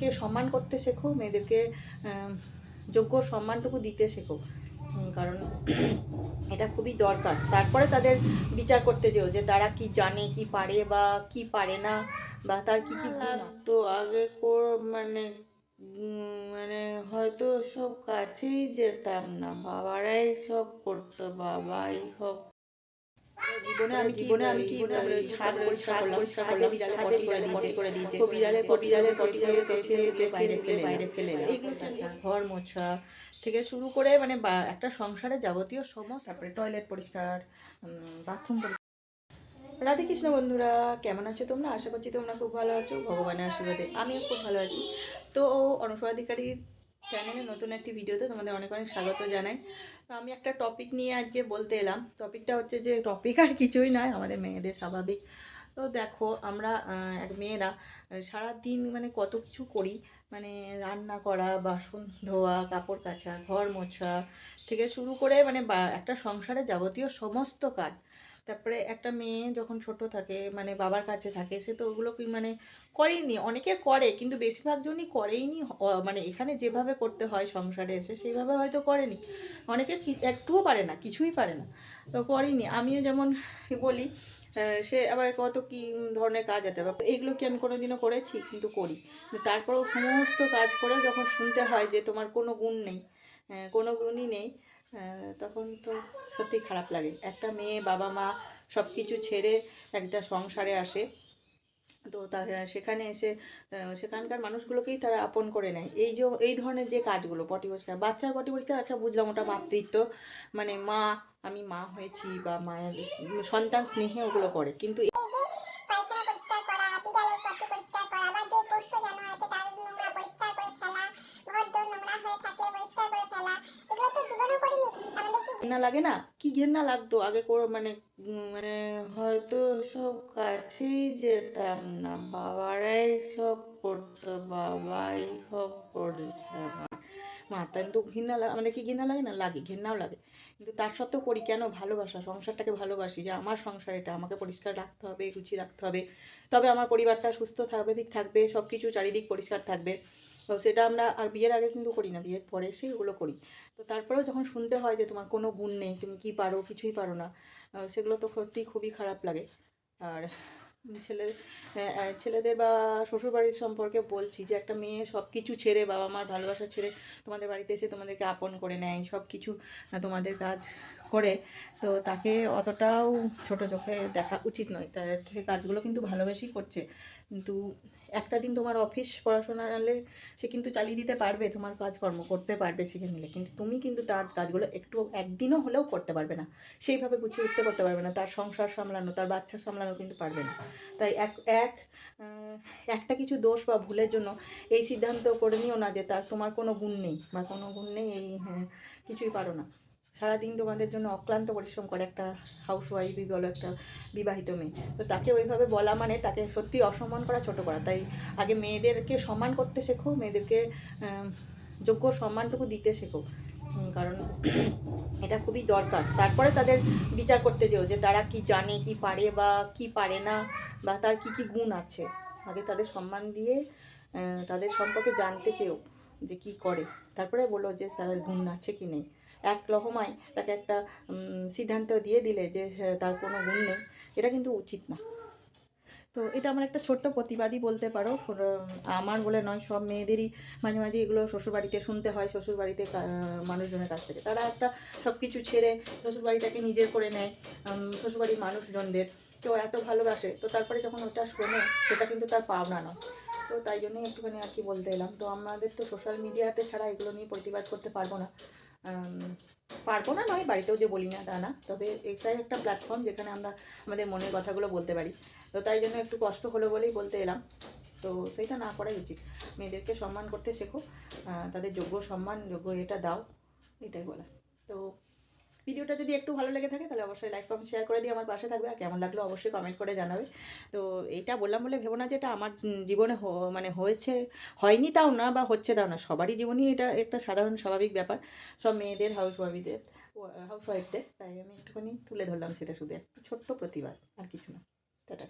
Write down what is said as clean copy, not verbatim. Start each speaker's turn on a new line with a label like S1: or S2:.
S1: মেয়েদেরকে সম্মান করতে শেখো, মেয়েদেরকে যোগ্য সম্মানটুকু দিতে শেখো, কারণ এটা খুবই দরকার। তারপরে তাদের বিচার করতে যেও যে তারা কি জানে, কি পারে বা কি পারে না, বা তার কি কি গুণ আছে।
S2: তো আগে মানে মানে হয়তো সব কাছেই যেতাম না, বাবারাই সব করতো, বাবাই সব।
S1: জীবনে আমি কি ছাদ পরিষ্কার করলাম, ছাদে বিড়ালে পটি করে দিয়েছে, তো বিড়ালের পটি চেঁচিয়ে বাইরে ফেলে এইগুলো ঘর মোছা থেকে শুরু করে মানে একটা সংসারে যাবতীয় সমস্ত, তারপরে টয়লেট পরিষ্কার, বাথরুম পরিষ্কার। রাধে কৃষ্ণ বন্ধুরা, কেমন আছো তোমরা? আশা করছি তোমরা খুব ভালো আছো, ভগবানের আশীর্বাদে আমিও খুব ভালো আছি। তো অনুসরা অধিকারীর চ্যানেলে নতুন একটি ভিডিওতে তোমাদের অনেক অনেক স্বাগত জানাই। তো আমি একটা টপিক নিয়ে আজকে বলতে এলাম। টপিকটা হচ্ছে যে টপিক আর কিছুই নয়, আমাদের মেয়েদের স্বাভাবিক। তো দেখো আমরা মেয়েরা সারাদিন মানে কত কিছু করি, মানে রান্না করা, বাসন ধোয়া, কাপড় কাচা, ঘর মোছা থেকে শুরু করে মানে একটা সংসারে যাবতীয় সমস্ত কাজ। তারপরে একটা মেয়ে যখন ছোট থাকে মানে বাবার কাছে থাকে, সে তো ওগুলো কি মানে করেইনি, অনেকে করে কিন্তু বেশিরভাগ জনই করেইনি, মানে এখানে যেভাবে করতে হয় সংসারে এসে সেইভাবে হয়তো করেনি। অনেকে একটুও পারে না, কিছুই পারে না, তো করেনি। আমিও যেমন বলি, সে আবার কত কী ধরনের কাজ আছে, এইগুলো কি আমি কোনোদিনও করেছি? কিন্তু করি। তারপরেও সমস্ত কাজ করেও যখন শুনতে হয় যে তোমার কোনো গুণ নেই, কোনো গুণই নেই, তখন তো সত্যি খারাপ লাগে। একটা মেয়ে বাবা মা সব কিছু ছেড়ে একটা সংসারে আসে, তো সেখানে এসে সেখানকার মানুষগুলোকেই তারা আপন করে নেয়। এই ধরনের যে কাজগুলো, পটি পরিষ্কার, বাচ্চার পটি পরিষ্কার, আচ্ছা বুঝলাম, ওটা মাতৃত্ব, মানে মা, আমি মা হয়েছি বা মায়ের সন্তান স্নেহে ওগুলো করে, কিন্তু ঘেন্না লাগে না? কি ঘেন্না লাগতো আগে মানে
S2: মানে হয়তো সব কাছেই যেতাম না, বাবারাই সব করতো, বাবাই সব করেছে।
S1: মাথায় তো ঘৃণা মানে কি ঘৃণা লাগে না? লাগে, ঘেন্নাও লাগে, কিন্তু তার সত্ত্বেও করি কেন? ভালোবাসা, সংসারটাকে ভালোবাসি, যে আমার সংসার, এটা আমাকে পরিষ্কার রাখতে হবে, গুছিয়ে রাখতে হবে, তবে আমার পরিবারটা সুস্থ থাকবে, ঠিক থাকবে, সব কিছু চারিদিক পরিষ্কার থাকবে। তো সেটা আমরা বিয়ের আগে কিন্তু করি না, বিয়ের পরে এসেই ওগুলো করি। তো তারপরেও যখন শুনতে হয় যে তোমার কোনো গুণ নেই, তুমি কি পারো, কিছুই পারো না, সেগুলো তো সত্যিই খুবই খারাপ লাগে। আর ছেলে ছেলেদের বা শ্বশুরবাড়ির সম্পর্কে বলছি, যে একটা মেয়ে সব কিছু ছেড়ে, বাবা মার ভালোবাসা ছেড়ে তোমাদের বাড়িতে এসে তোমাদেরকে আপন করে নেয়, সব কিছু তোমাদের কাজ করে, তো তাকে অতটাও ছোট চোখে দেখা উচিত নয়। তার সে কাজগুলো কিন্তু ভালোবেসেই করছে, কিন্তু একটা দিন তোমার অফিস পড়াশোনা নালে সে কিন্তু চালিয়ে দিতে পারবে, তোমার কাজকর্ম করতে পারবে শিখে নিলে, কিন্তু তুমি কিন্তু তার কাজগুলো একটু একদিনও হলেও করতে পারবে না, সেইভাবে গুছিয়ে উঠতে করতে পারবে না, তার সংসার সামলানো, তার বাচ্চা সামলানো কিন্তু পারবে না। তাই একটা কিছু দোষ বা ভুলের জন্য এই সিদ্ধান্ত করে নিও না যে তোমার কোনো গুণ নেই বা কোনো গুণ নেই, এই হ্যাঁ কিছুই পারো না। সারাদিন তোমাদের জন্য অক্লান্ত পরিশ্রম করে একটা হাউসওয়াইফই বলো, একটা বিবাহিত মেয়ে, তো তাকে ওইভাবে বলা মানে তাকে সত্যি অসম্মান করা, ছোটো করা। তাই আগে মেয়েদেরকে সম্মান করতে শেখো, মেয়েদেরকে যোগ্য সম্মানটুকু দিতে শেখো, কারণ এটা খুবই দরকার। তারপরে তাদের বিচার করতে যেও যে তারা কি জানে, কি পারে বা কি পারে না, বা তার কি কি গুণ আছে। আগে তাদের সম্মান দিয়ে তাদের সম্পর্কে জানতে চেও যে কি করে, তারপরে বলো যে তার গুণ আছে কি নেই। এক রকমায় তাকে একটা সিদ্ধান্ত দিয়ে দিলে যে তার কোনো গুণ নেই, এটা কিন্তু উচিত না। তো এটা আমার একটা ছোট্ট প্রতিবাদই বলতে পারো, আমার বলে নয়, সব মেয়েদেরই মাঝে মাঝে এগুলো শ্বশুরবাড়িতে শুনতে হয়, শ্বশুরবাড়িতে মানুষজনের কাছ থেকে। তারা একটা সব কিছু ছেড়ে শ্বশুরবাড়িটাকে নিজের করে নেয়, শ্বশুরবাড়ির মানুষজনদের তো এত ভালোবাসে, তো তারপরে যখন ওটা শোনে সেটা কিন্তু তার পাওনা নয়। তো তাই জন্যই একটুখানি আর কি বলতে এলাম। তো আমাদের তো সোশ্যাল মিডিয়াতে ছাড়া এগুলো নিয়ে প্রতিবাদ করতে পারবো না, পারবো না নয়, বাড়িতেও যে বলি না তা না, তবে এটাই একটা প্ল্যাটফর্ম যেখানে আমরা আমাদের মনের কথাগুলো বলতে পারি। তো তাই জন্য একটু কষ্ট হলো বলেই বলতে এলাম। তো সেইটা না করাই উচিত, মেয়েদেরকে সম্মান করতে শেখো, তাদের যোগ্য সম্মান, যোগ্য এটা দাও, এটাই বলা। তো ভিডিওটা যদি একটু ভালো লেগে থাকে তাহলে অবশ্যই লাইক কমেন্ট শেয়ার করে দিয়ে আমার পাশে থাকবে, আর কেমন লাগলো অবশ্যই কমেন্ট করে জানাবে। তো এইটা বললাম বলে ভেবো না যে এটা আমার জীবনে মানে হয়েছে, হয়নি তাও না, বা হচ্ছে তাও না, সবারই জীবনই এটা একটা সাধারণ স্বাভাবিক ব্যাপার, সব মেয়েদের, হাউসওয়াইফদের। তাই আমি একটুখানি তুলে ধরলাম, সেটা শুধু একটু ছোট্ট প্রতিবাদ, আর কিছু না। টাটা।